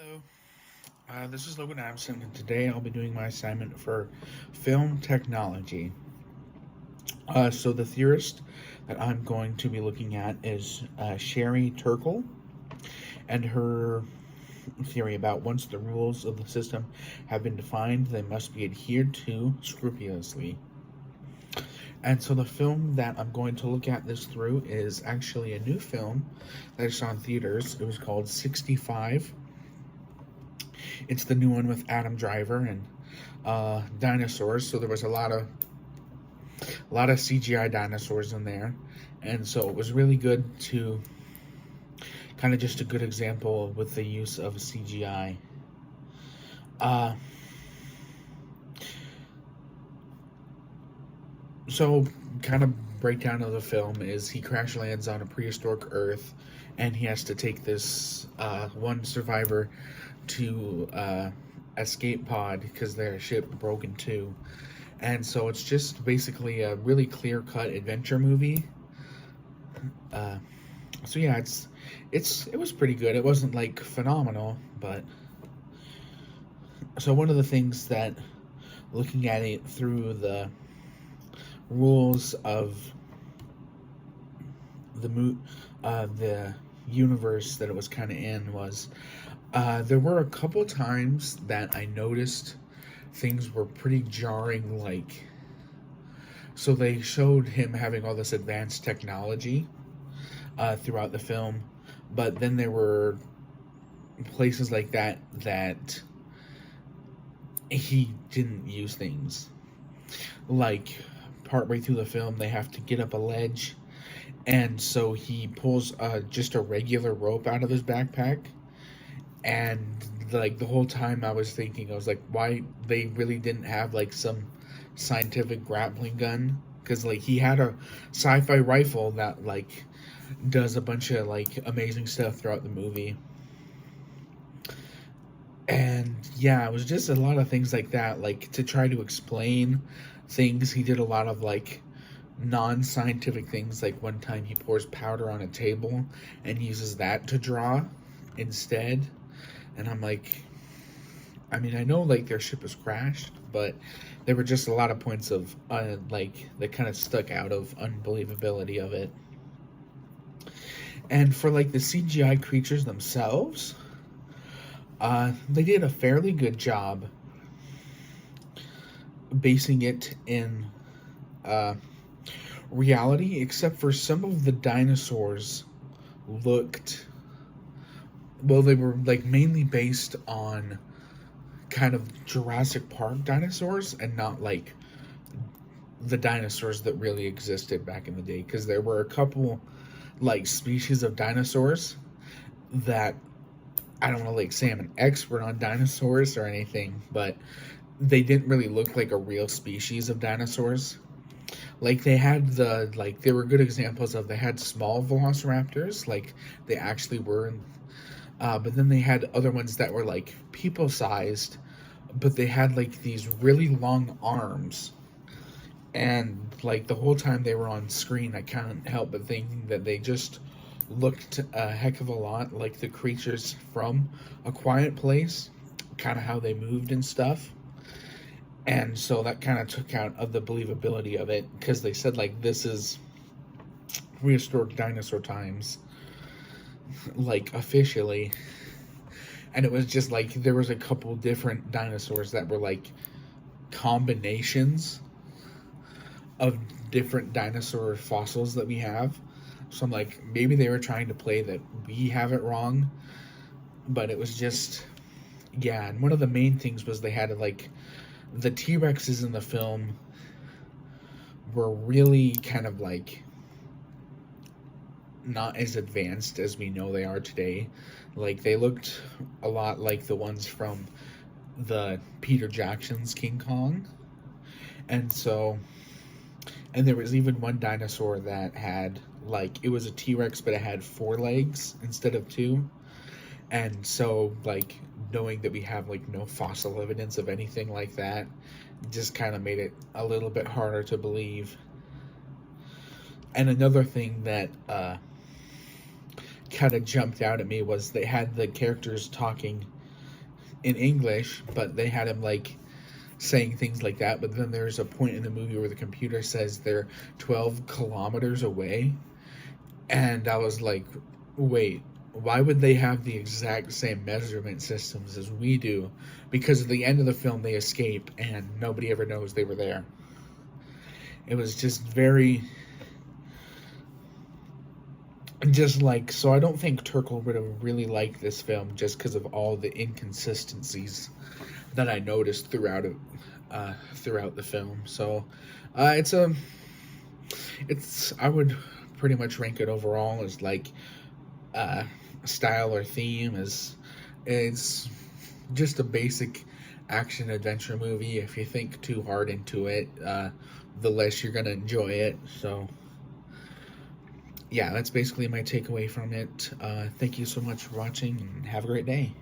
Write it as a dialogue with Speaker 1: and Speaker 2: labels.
Speaker 1: Hello, this is Logan Adamson, and today I'll be doing my assignment for film technology. So, the theorist that I'm going to be looking at is Sherry Turkle, and her theory about once the rules of the system have been defined, they must be adhered to scrupulously. And so, the film that I'm going to look at this through is actually a new film that I saw in theaters. It was called 65. It's the new one with Adam Driver and dinosaurs. So there was a lot of CGI dinosaurs in there, and so it was really good to kind of just a good example with the use of CGI. Uh, so kind of breakdown of the film is he crash lands on a prehistoric Earth, and he has to take this one survivor to escape pod because their ship broke in two. And so it's just basically a really clear cut adventure movie. Uh, so yeah, it was pretty good. It wasn't like phenomenal, but so one of the things that looking at it through the rules of the universe that it was kind of in was there were a couple times that I noticed things were pretty jarring. Like, so they showed him having all this advanced technology throughout the film, but then there were places like that he didn't use things. Like, partway through the film, they have to get up a ledge, and so he pulls just a regular rope out of his backpack. And like the whole time I was thinking, I was like, why they really didn't have like some scientific grappling gun? Because like he had a sci-fi rifle that like does a bunch of like amazing stuff throughout the movie. And yeah, it was just a lot of things like that, like to try to explain things. He did a lot of like non-scientific things. Like one time he pours powder on a table and uses that to draw instead. And I'm like, I mean, I know like their ship has crashed, but there were just a lot of points of like that kind of stuck out of unbelievability of it. And for like the CGI creatures themselves, they did a fairly good job basing it in uh, reality, except for some of the dinosaurs looked, well, they were like mainly based on kind of Jurassic Park dinosaurs and not like the dinosaurs that really existed back in the day, because there were a couple like species of dinosaurs that I don't want to like say I'm an expert on dinosaurs or anything, but they didn't really look like a real species of dinosaurs. Like they had there were good examples of, they had small velociraptors, like they actually were, but then they had other ones that were like people sized, but they had like these really long arms. And like the whole time they were on screen, I can't help but thinking that they just looked a heck of a lot like the creatures from A Quiet Place, kind of how they moved and stuff. And so that kind of took out of the believability of it, because they said like this is prehistoric dinosaur times, like officially. And it was just like there was a couple different dinosaurs that were like combinations of different dinosaur fossils that we have. So I'm like, maybe they were trying to play that we have it wrong, but it was just, yeah. And one of the main things was they had like the T-Rexes in the film were really kind of like not as advanced as we know they are today. Like they looked a lot like the ones from the Peter Jackson's King Kong. And so, and there was even one dinosaur that had like, it was a T-Rex but it had four legs instead of two. And so like knowing that we have like no fossil evidence of anything like that just kind of made it a little bit harder to believe. And another thing that kind of jumped out at me was they had the characters talking in English, but they had him like saying things like that. But then there's a point in the movie where the computer says they're 12 kilometers away, and I was like, wait, why would they have the exact same measurement systems as we do? Because at the end of the film, they escape and nobody ever knows they were there. It was just very. Just like, so I don't think Turkle would have really liked this film just because of all the inconsistencies that I noticed throughout the film. So it's I would pretty much rank it overall as like uh, style or theme is it's just a basic action adventure movie. If you think too hard into it, the less you're gonna enjoy it. So yeah, that's basically my takeaway from it. Thank you so much for watching, and have a great day.